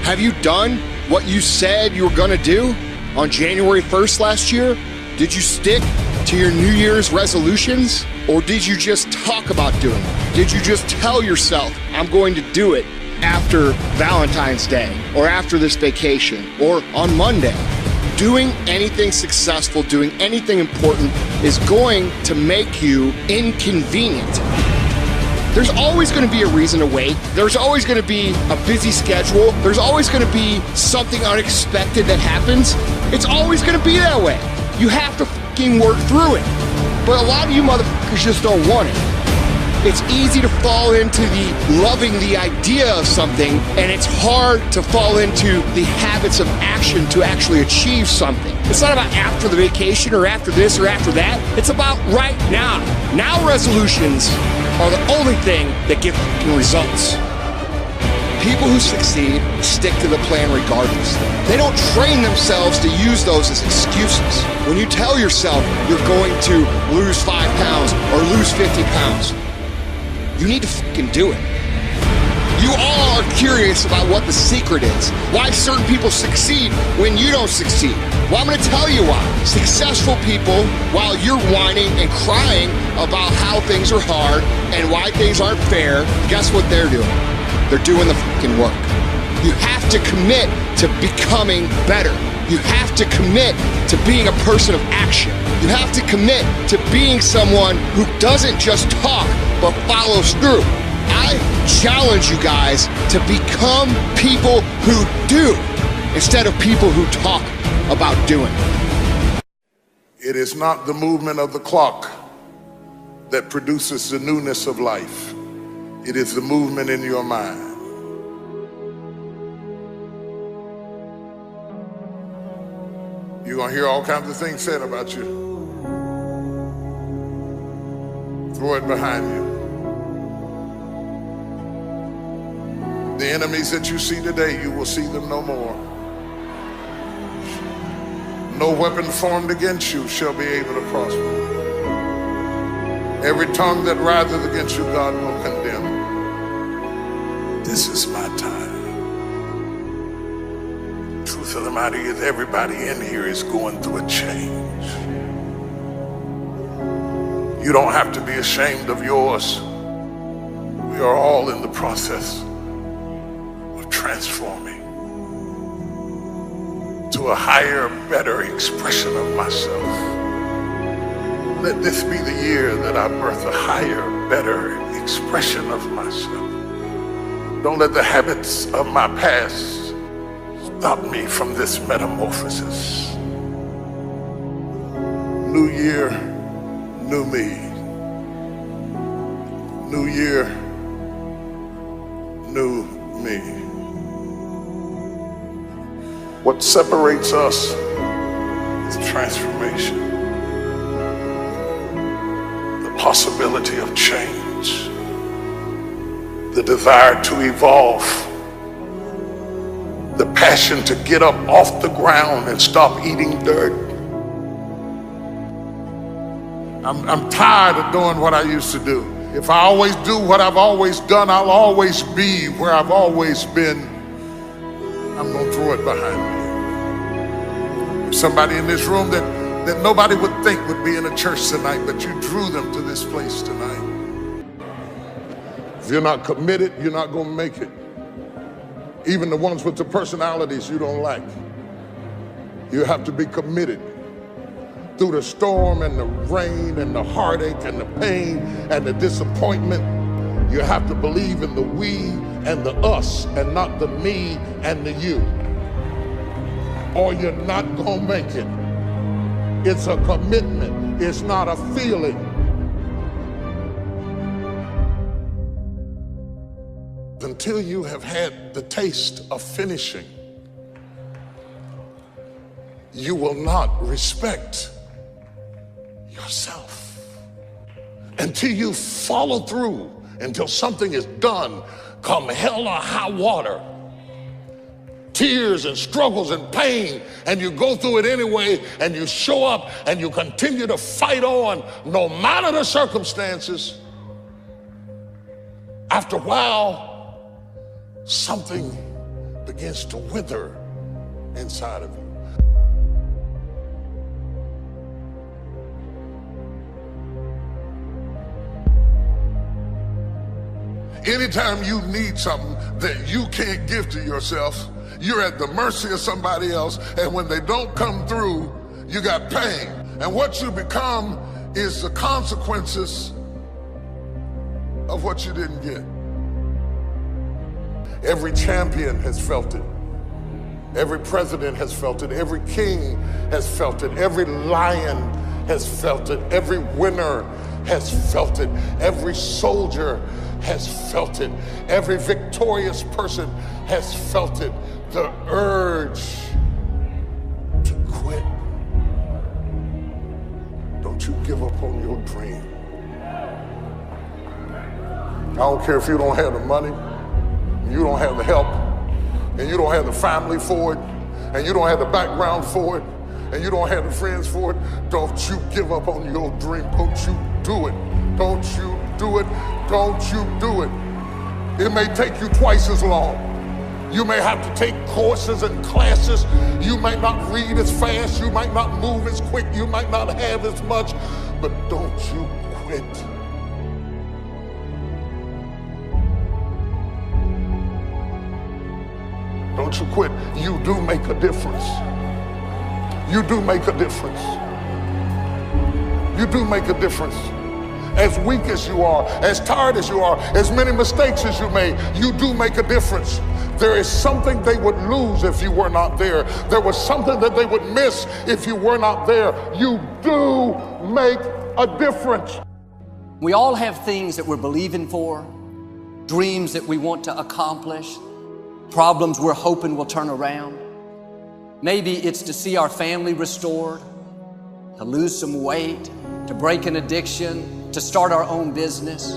Have you done what you said you were gonna do on January 1st last year? Did you stick to your New Year's resolutions? Or did you just talk about doing it? Did you just tell yourself, I'm going to do it after Valentine's Day, or after this vacation, or on Monday? Doing anything successful, doing anything important is going to make you inconvenient. There's always going to be a reason to wait. There's always going to be a busy schedule. There's always going to be something unexpected that happens. It's always going to be that way. You have to fucking work through it. But a lot of you motherfuckers just don't want it. It's easy to fall into the loving the idea of something, and it's hard to fall into the habits of action to actually achieve something. It's not about after the vacation or after this or after that. It's about right now. Now resolutions are the only thing that give results. People who succeed stick to the plan regardless. They don't train themselves to use those as excuses. When you tell yourself you're going to lose 5 pounds or lose 50 pounds, you need to fucking do it. You all are curious about what the secret is. Why certain people succeed when you don't succeed. Well, I'm gonna tell you why. Successful people, while you're whining and crying about how things are hard and why things aren't fair, guess what they're doing? They're doing the fucking work. You have to commit to becoming better. You have to commit to being a person of action. You have to commit to being someone who doesn't just talk, but follows through. I challenge you guys to become people who do, instead of people who talk about doing. It is not the movement of the clock that produces the newness of life. It is the movement in your mind. You're gonna hear all kinds of things said about you. Throw it behind you. The enemies that you see today, you will see them no more. No weapon formed against you shall be able to prosper. Every tongue that riseth against you, God will condemn. This is my time. Truth of the matter is, everybody in here is going through a change. You don't have to be ashamed of yours. We are all in the process of transforming to a higher, better expression of myself. Let this be the year that I birth a higher, better expression of myself. Don't let the habits of my past stop me from this metamorphosis. New year, new me. New year, new me. What separates us is transformation. The possibility of change. The desire to evolve. The passion to get up off the ground and stop eating dirt. I'm tired of doing what I used to do. If I always do what I've always done, I'll always be where I've always been. I'm gonna throw it behind me. There's somebody in this room that nobody would think would be in a church tonight, but you drew them to this place tonight. If you're not committed, you're not gonna make it. Even the ones with the personalities you don't like. You have to be committed. Through the storm and the rain and the heartache and the pain and the disappointment, you have to believe in the we and the us and not the me and the you. Or you're not gonna make it. It's a commitment, it's not a feeling. Until you have had the taste of finishing, you will not respect yourself. Until you follow through, until something is done, come hell or high water, tears and struggles and pain, and you go through it anyway, and you show up and you continue to fight on no matter the circumstances. After a while, something begins to wither inside of you. Anytime you need something that you can't give to yourself, you're at the mercy of somebody else, and when they don't come through, you got pain. And what you become is the consequences of what you didn't get. Every champion has felt it. Every president has felt it. Every king has felt it. Every lion has felt it. Every winner has felt it. Every soldier has felt it. Every victorious person has felt it. The urge to quit. Don't you give up on your dream. I don't care if you don't have the money, you don't have the help, and you don't have the family for it, and you don't have the background for it, and you don't have the friends for it. Don't you give up on your dream. Don't you do it. Don't you do it. Don't you do it. It may take you twice as long. You may have to take courses and classes. You might not read as fast. You might not move as quick. You might not have as much, but don't you quit. Don't you quit. You do make a difference. You do make a difference. You do make a difference. As weak as you are, as tired as you are, as many mistakes as you made, you do make a difference. There is something they would lose if you were not there. There was something that they would miss if you were not there. You do make a difference. We all have things that we're believing for, dreams that we want to accomplish, problems we're hoping will turn around. Maybe it's to see our family restored, to lose some weight, to break an addiction, to start our own business.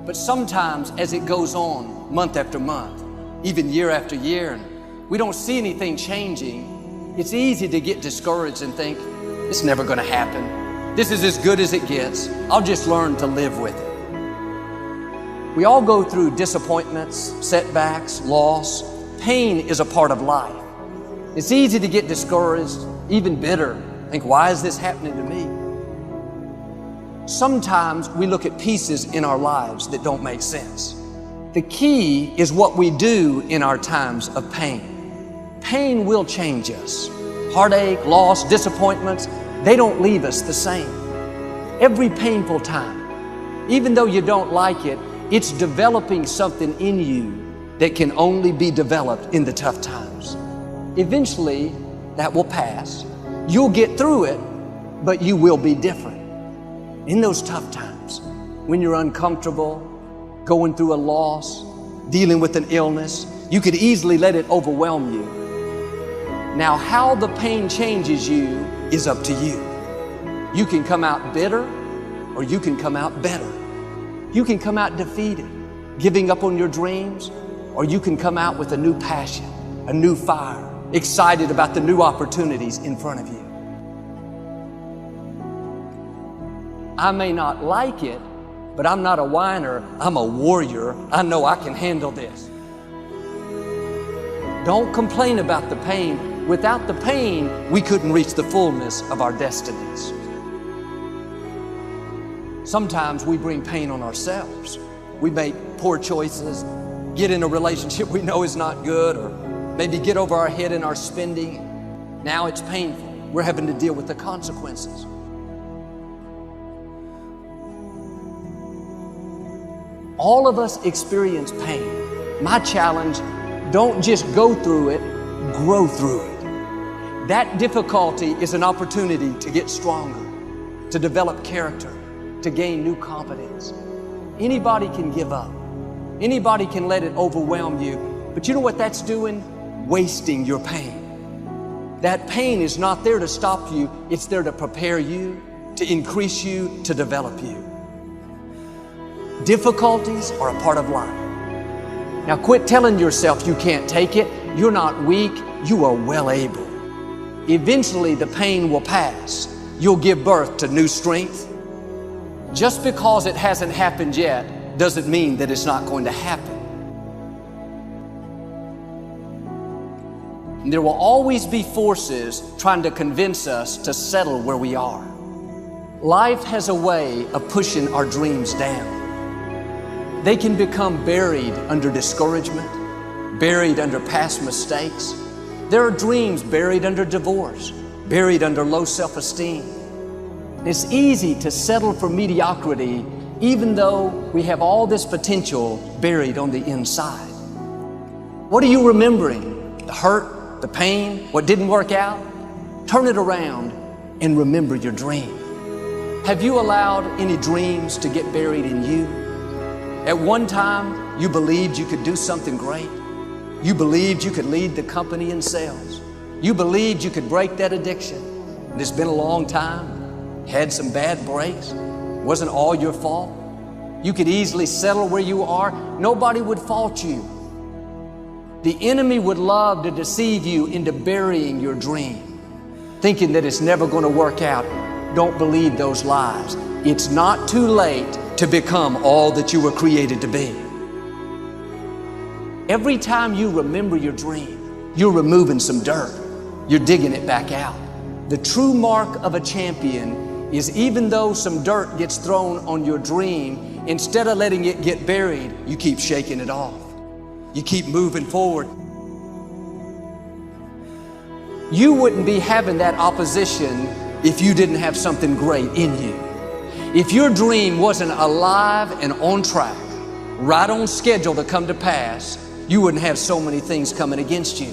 But sometimes as it goes on month after month, even year after year, and we don't see anything changing, it's easy to get discouraged and think, it's never gonna happen. This is as good as it gets. I'll just learn to live with it. We all go through disappointments, setbacks, loss. Pain is a part of life. It's easy to get discouraged, even bitter. Think, why is this happening to me? Sometimes we look at pieces in our lives that don't make sense. The key is what we do in our times of pain. Pain will change us. Heartache, loss, disappointments, they don't leave us the same. Every painful time, even though you don't like it, it's developing something in you that can only be developed in the tough times. Eventually, that will pass. You'll get through it, but you will be different. In those tough times, when you're uncomfortable, going through a loss, dealing with an illness, you could easily let it overwhelm you. Now, how the pain changes you is up to you. You can come out bitter, or you can come out better. You can come out defeated, giving up on your dreams, or you can come out with a new passion, a new fire, excited about the new opportunities in front of you. I may not like it, but I'm not a whiner, I'm a warrior. I know I can handle this. Don't complain about the pain. Without the pain, we couldn't reach the fullness of our destinies. Sometimes we bring pain on ourselves. We make poor choices, get in a relationship we know is not good, or maybe get over our head in our spending. Now it's painful. We're having to deal with the consequences. All of us experience pain. My challenge, don't just go through it, grow through it. That difficulty is an opportunity to get stronger, to develop character, to gain new confidence. Anybody can give up. Anybody can let it overwhelm you. But you know what that's doing? Wasting your pain. That pain is not there to stop you. It's there to prepare you, to increase you, to develop you. Difficulties are a part of life. Now quit telling yourself you can't take it. You're not weak. You are well able. Eventually the pain will pass. You'll give birth to new strength. Just because it hasn't happened yet doesn't mean that it's not going to happen. And there will always be forces trying to convince us to settle where we are. Life has a way of pushing our dreams down. They can become buried under discouragement, buried under past mistakes. There are dreams buried under divorce, buried under low self-esteem. It's easy to settle for mediocrity even though we have all this potential buried on the inside. What are you remembering? The hurt, the pain, what didn't work out? Turn it around and remember your dream. Have you allowed any dreams to get buried in you? At one time, you believed you could do something great. You believed you could lead the company in sales. You believed you could break that addiction. And it's been a long time, had some bad breaks, wasn't all your fault. You could easily settle where you are. Nobody would fault you. The enemy would love to deceive you into burying your dream, thinking that it's never going to work out. Don't believe those lies. It's not too late to become all that you were created to be. Every time you remember your dream, you're removing some dirt. You're digging it back out. The true mark of a champion is even though some dirt gets thrown on your dream, instead of letting it get buried, you keep shaking it off. You keep moving forward. You wouldn't be having that opposition if you didn't have something great in you. If your dream wasn't alive and on track, right on schedule to come to pass, you wouldn't have so many things coming against you.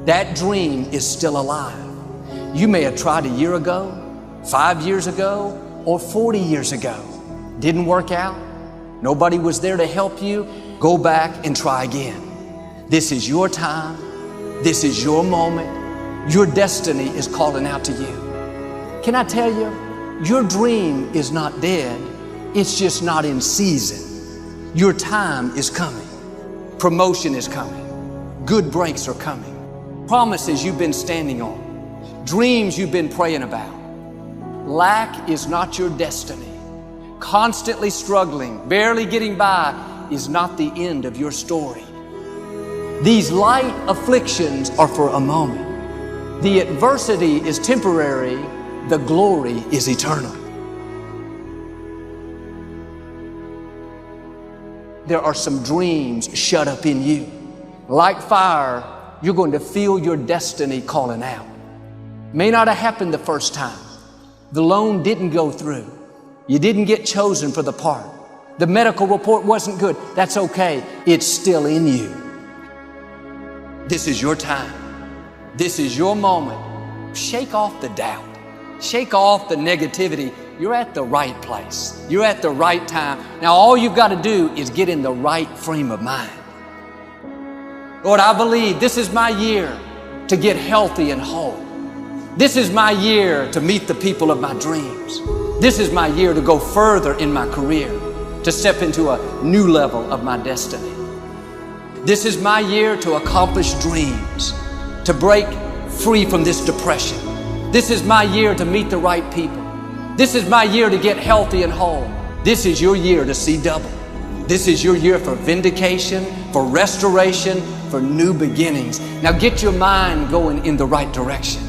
That dream is still alive. You may have tried a year ago, 5 years ago, or 40 years ago. Didn't work out. Nobody was there to help you. Go back and try again. This is your time. This is your moment. Your destiny is calling out to you. Can I tell you, your dream is not dead. It's just not in season. Your time is coming. Promotion is coming. Good breaks are coming. Promises you've been standing on. Dreams you've been praying about. Lack is not your destiny. Constantly struggling, barely getting by is not the end of your story. These light afflictions are for a moment. The adversity is temporary. The glory is eternal. There are some dreams shut up in you. Like fire, you're going to feel your destiny calling out. May not have happened the first time. The loan didn't go through. You didn't get chosen for the part. The medical report wasn't good. That's okay. It's still in you. This is your time. This is your moment. Shake off the doubt. Shake off the negativity. You're at the right place. You're at the right time. Now all you've got to do is get in the right frame of mind. Lord, I believe this is my year to get healthy and whole. This is my year to meet the people of my dreams. This is my year to go further in my career, to step into a new level of my destiny. This is my year to accomplish dreams, to break free from this depression. This is my year to meet the right people. This is my year to get healthy and whole. This is your year to see double. This is your year for vindication, for restoration, for new beginnings. Now get your mind going in the right direction.